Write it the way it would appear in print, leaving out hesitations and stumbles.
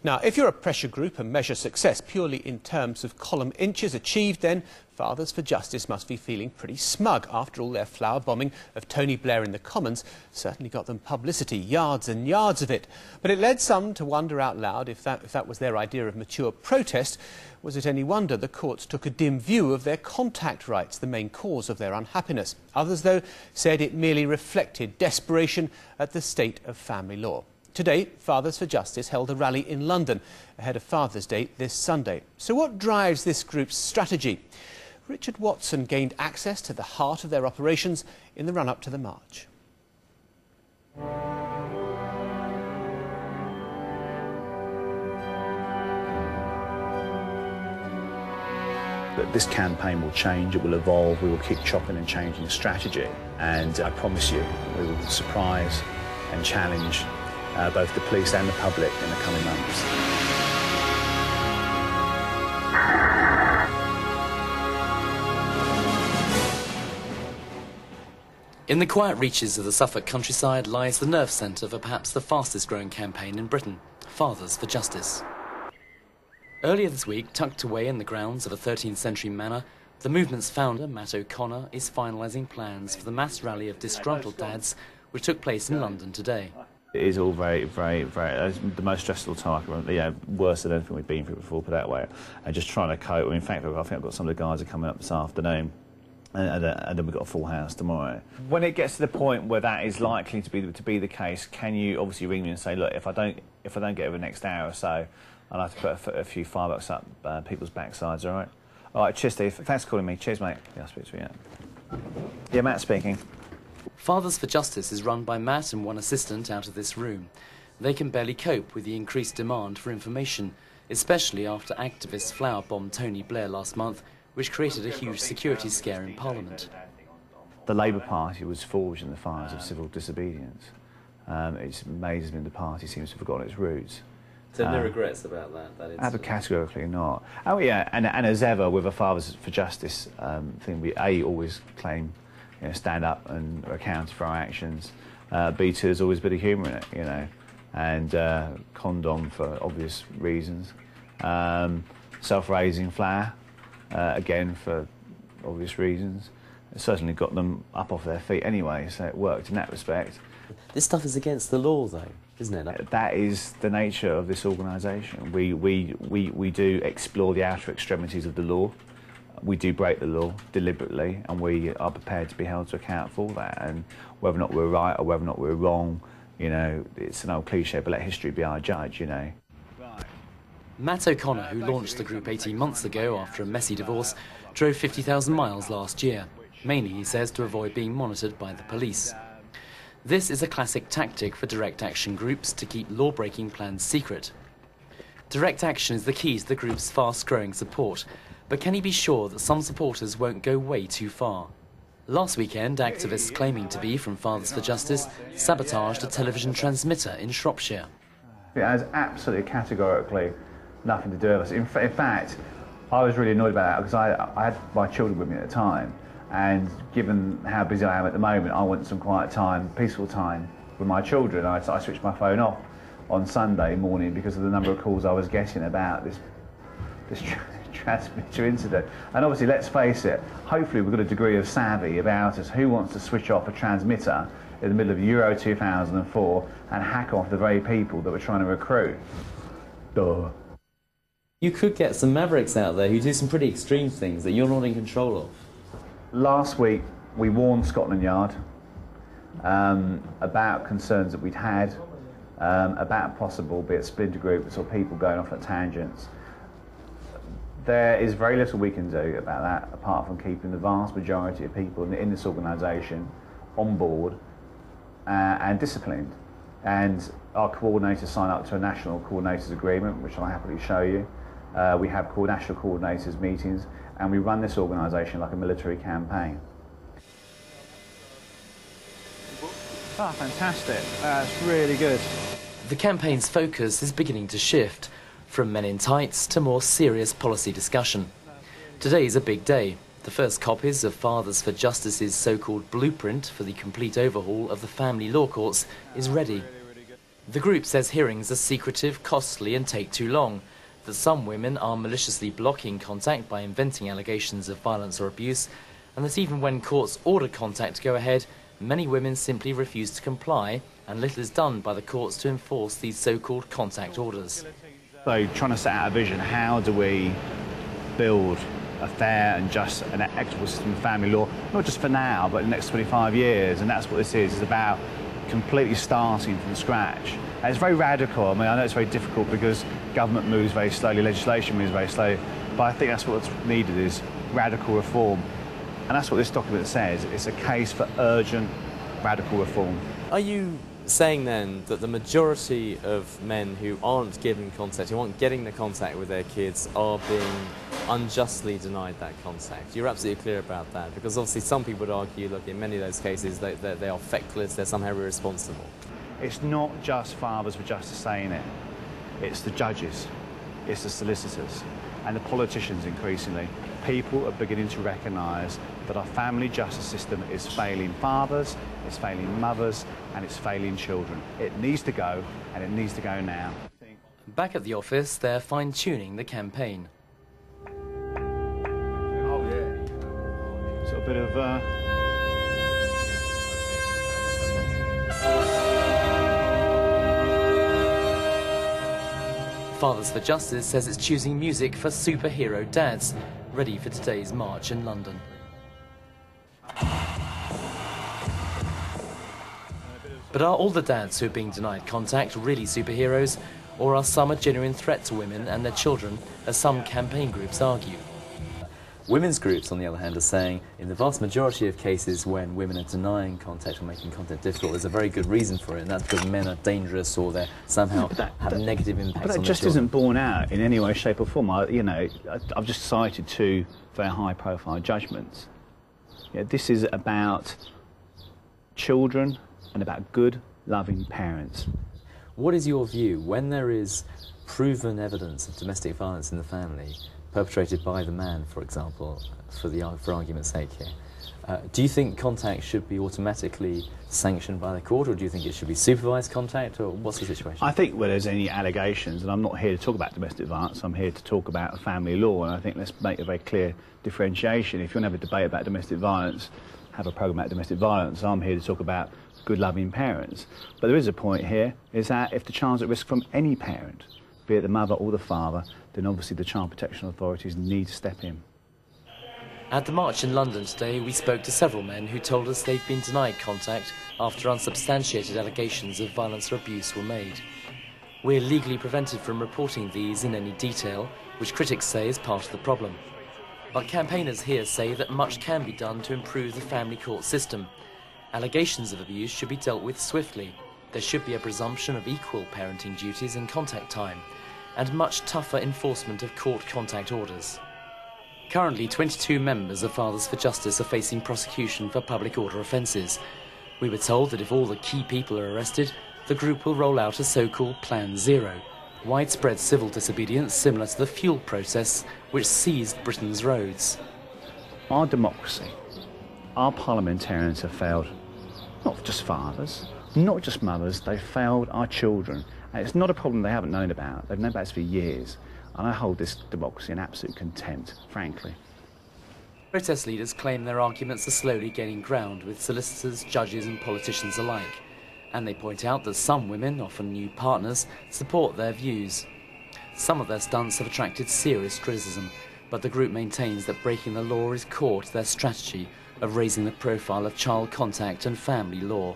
Now, if you're a pressure group and measure success purely in terms of column inches achieved, then Fathers for Justice must be feeling pretty smug. After all, their flower bombing of Tony Blair in the Commons certainly got them publicity, yards and yards of it. But it led some to wonder out loud if that was their idea of mature protest. Was it any wonder the courts took a dim view of their contact rights, the main cause of their unhappiness? Others, though, said it merely reflected desperation at the state of family law. Today, Fathers for Justice held a rally in London ahead of Father's Day this Sunday. So what drives this group's strategy? Richard Watson gained access to the heart of their operations in the run-up to the march. But this campaign will change, it will evolve, we will keep chopping and changing the strategy, and I promise you we will surprise and challenge both the police and the public in the coming months. In the quiet reaches of the Suffolk countryside lies the nerve centre for perhaps the fastest growing campaign in Britain, Fathers for Justice. Earlier this week, tucked away in the grounds of a 13th century manor, the movement's founder, Matt O'Connor, is finalising plans for the mass rally of disgruntled dads which took place in London today. It is all very the most stressful time I can remember, worse than anything we've been through before, put that way. And just trying to cope. I mean, in fact, I think I've got some of the guys are coming up this afternoon, and then we've got a full house tomorrow. When it gets to the point where that is likely to be the case, can you obviously ring me and say, look, if I don't get over the next hour or so, I'll have to put a few $5 up people's backsides, all right? All right, cheers, Steve. Thanks for calling me. Cheers, mate. Yeah, I'll speak to you, yeah. Yeah, Matt speaking. Fathers for Justice is run by Matt and one assistant out of this room. They can barely cope with the increased demand for information, especially after activists flower bombed Tony Blair last month, which created a huge security scare in Parliament. The Labour Party was forged in the fires of civil disobedience. It amazes me the party seems to have forgotten its roots. So no regrets about that? Categorically not. Oh yeah, and as ever with a Fathers for Justice thing, we always claim, stand up and are accountable for our actions. B, there's always a bit of humour in it, and condom for obvious reasons. Self-raising flower, again for obvious reasons. It certainly got them up off their feet anyway, so it worked in that respect. This stuff is against the law, though, isn't it? That is the nature of this organisation. We do explore the outer extremities of the law. We do break the law deliberately, and we are prepared to be held to account for that. And whether or not we're right or whether or not we're wrong, it's an old cliche, but let history be our judge, Right. Matt O'Connor, who launched the group 18 months ago after a messy divorce, drove 50,000 miles last year, mainly, he says, to avoid being monitored by the police. This is a classic tactic for direct action groups to keep law-breaking plans secret. Direct action is the key to the group's fast-growing support, but can he be sure that some supporters won't go way too far? Last weekend, activists claiming to be from Fathers for Justice sabotaged a television transmitter in Shropshire. It has absolutely categorically nothing to do with us. In fact, I was really annoyed about that because I had my children with me at the time, and given how busy I am at the moment, I want some quiet time, peaceful time with my children. I switched my phone off on Sunday morning because of the number of calls I was getting about this transmitter incident. And obviously, let's face it, hopefully we've got a degree of savvy about us. Who wants to switch off a transmitter in the middle of Euro 2004 and hack off the very people that we're trying to recruit? Duh. You could get some mavericks out there who do some pretty extreme things that you're not in control of. Last week, we warned Scotland Yard about concerns that we'd had, about possible, be it splinter groups or people going off at tangents. There is very little we can do about that, apart from keeping the vast majority of people in this organisation on board and disciplined. And our coordinators sign up to a national coordinators agreement, which I'll happily show you. We have national coordinators meetings, and we run this organisation like a military campaign. Ah, fantastic. That's really good. The campaign's focus is beginning to shift, from men in tights to more serious policy discussion. Today's a big day. The first copies of Fathers for Justice's so-called blueprint for the complete overhaul of the family law courts is ready. The group says hearings are secretive, costly and take too long, that some women are maliciously blocking contact by inventing allegations of violence or abuse, and that even when courts order contact to go ahead, many women simply refuse to comply, and little is done by the courts to enforce these so-called contact orders. So trying to set out a vision, how do we build a fair and just and equitable system of family law, not just for now, but in the next 25 years, and that's what this is. It's about completely starting from scratch. And it's very radical. I mean, I know it's very difficult because government moves very slowly, legislation moves very slowly, but I think that's what's needed is radical reform. And that's what this document says. It's a case for urgent, radical reform. Are you saying then that the majority of men who aren't given contact, who aren't getting the contact with their kids, are being unjustly denied that contact? You're absolutely clear about that, because obviously some people would argue, look, in many of those cases they are feckless, they're somehow irresponsible. It's not just Fathers for Justice saying it. It's the judges, it's the solicitors, and the politicians increasingly. People are beginning to recognise that our family justice system is failing fathers, it's failing mothers, and it's failing children. It needs to go, and it needs to go now. Back at the office, they're fine-tuning the campaign. Oh yeah. So a bit of Fathers for Justice says it's choosing music for superhero dads, ready for today's march in London. But are all the dads who are being denied contact really superheroes, or are some a genuine threat to women and their children, as some campaign groups argue? Women's groups, on the other hand, are saying in the vast majority of cases when women are denying contact or making contact difficult, there's a very good reason for it, and that's because men are dangerous or they somehow have negative impacts on their children. But that just isn't borne out in any way, shape or form. I've just cited two very high-profile judgments. This is about children and about good, loving parents. What is your view when there is proven evidence of domestic violence in the family, perpetrated by the man, for example, for argument's sake here? Do you think contact should be automatically sanctioned by the court, or do you think it should be supervised contact, or what's the situation? I think where there's any allegations, and I'm not here to talk about domestic violence, I'm here to talk about family law, and I think let's make a very clear differentiation. If you want to have a debate about domestic violence, have a programme about domestic violence. I'm here to talk about good, loving parents. But there is a point here, is that if the child's at risk from any parent, be it the mother or the father, then obviously the child protection authorities need to step in. At the march in London today, we spoke to several men who told us they've been denied contact after unsubstantiated allegations of violence or abuse were made. We're legally prevented from reporting these in any detail, which critics say is part of the problem. But campaigners here say that much can be done to improve the family court system. Allegations of abuse should be dealt with swiftly. There should be a presumption of equal parenting duties and contact time, and much tougher enforcement of court contact orders. Currently, 22 members of Fathers for Justice are facing prosecution for public order offences. We were told that if all the key people are arrested, the group will roll out a so-called Plan Zero, widespread civil disobedience similar to the fuel process which seized Britain's roads. Our democracy, our parliamentarians have failed, not just fathers, not just mothers, they've failed our children. And it's not a problem they haven't known about. They've known about this for years. And I hold this democracy in absolute contempt, frankly. Protest leaders claim their arguments are slowly gaining ground with solicitors, judges and politicians alike. And they point out that some women, often new partners, support their views. Some of their stunts have attracted serious criticism, but the group maintains that breaking the law is core to their strategy of raising the profile of child contact and family law.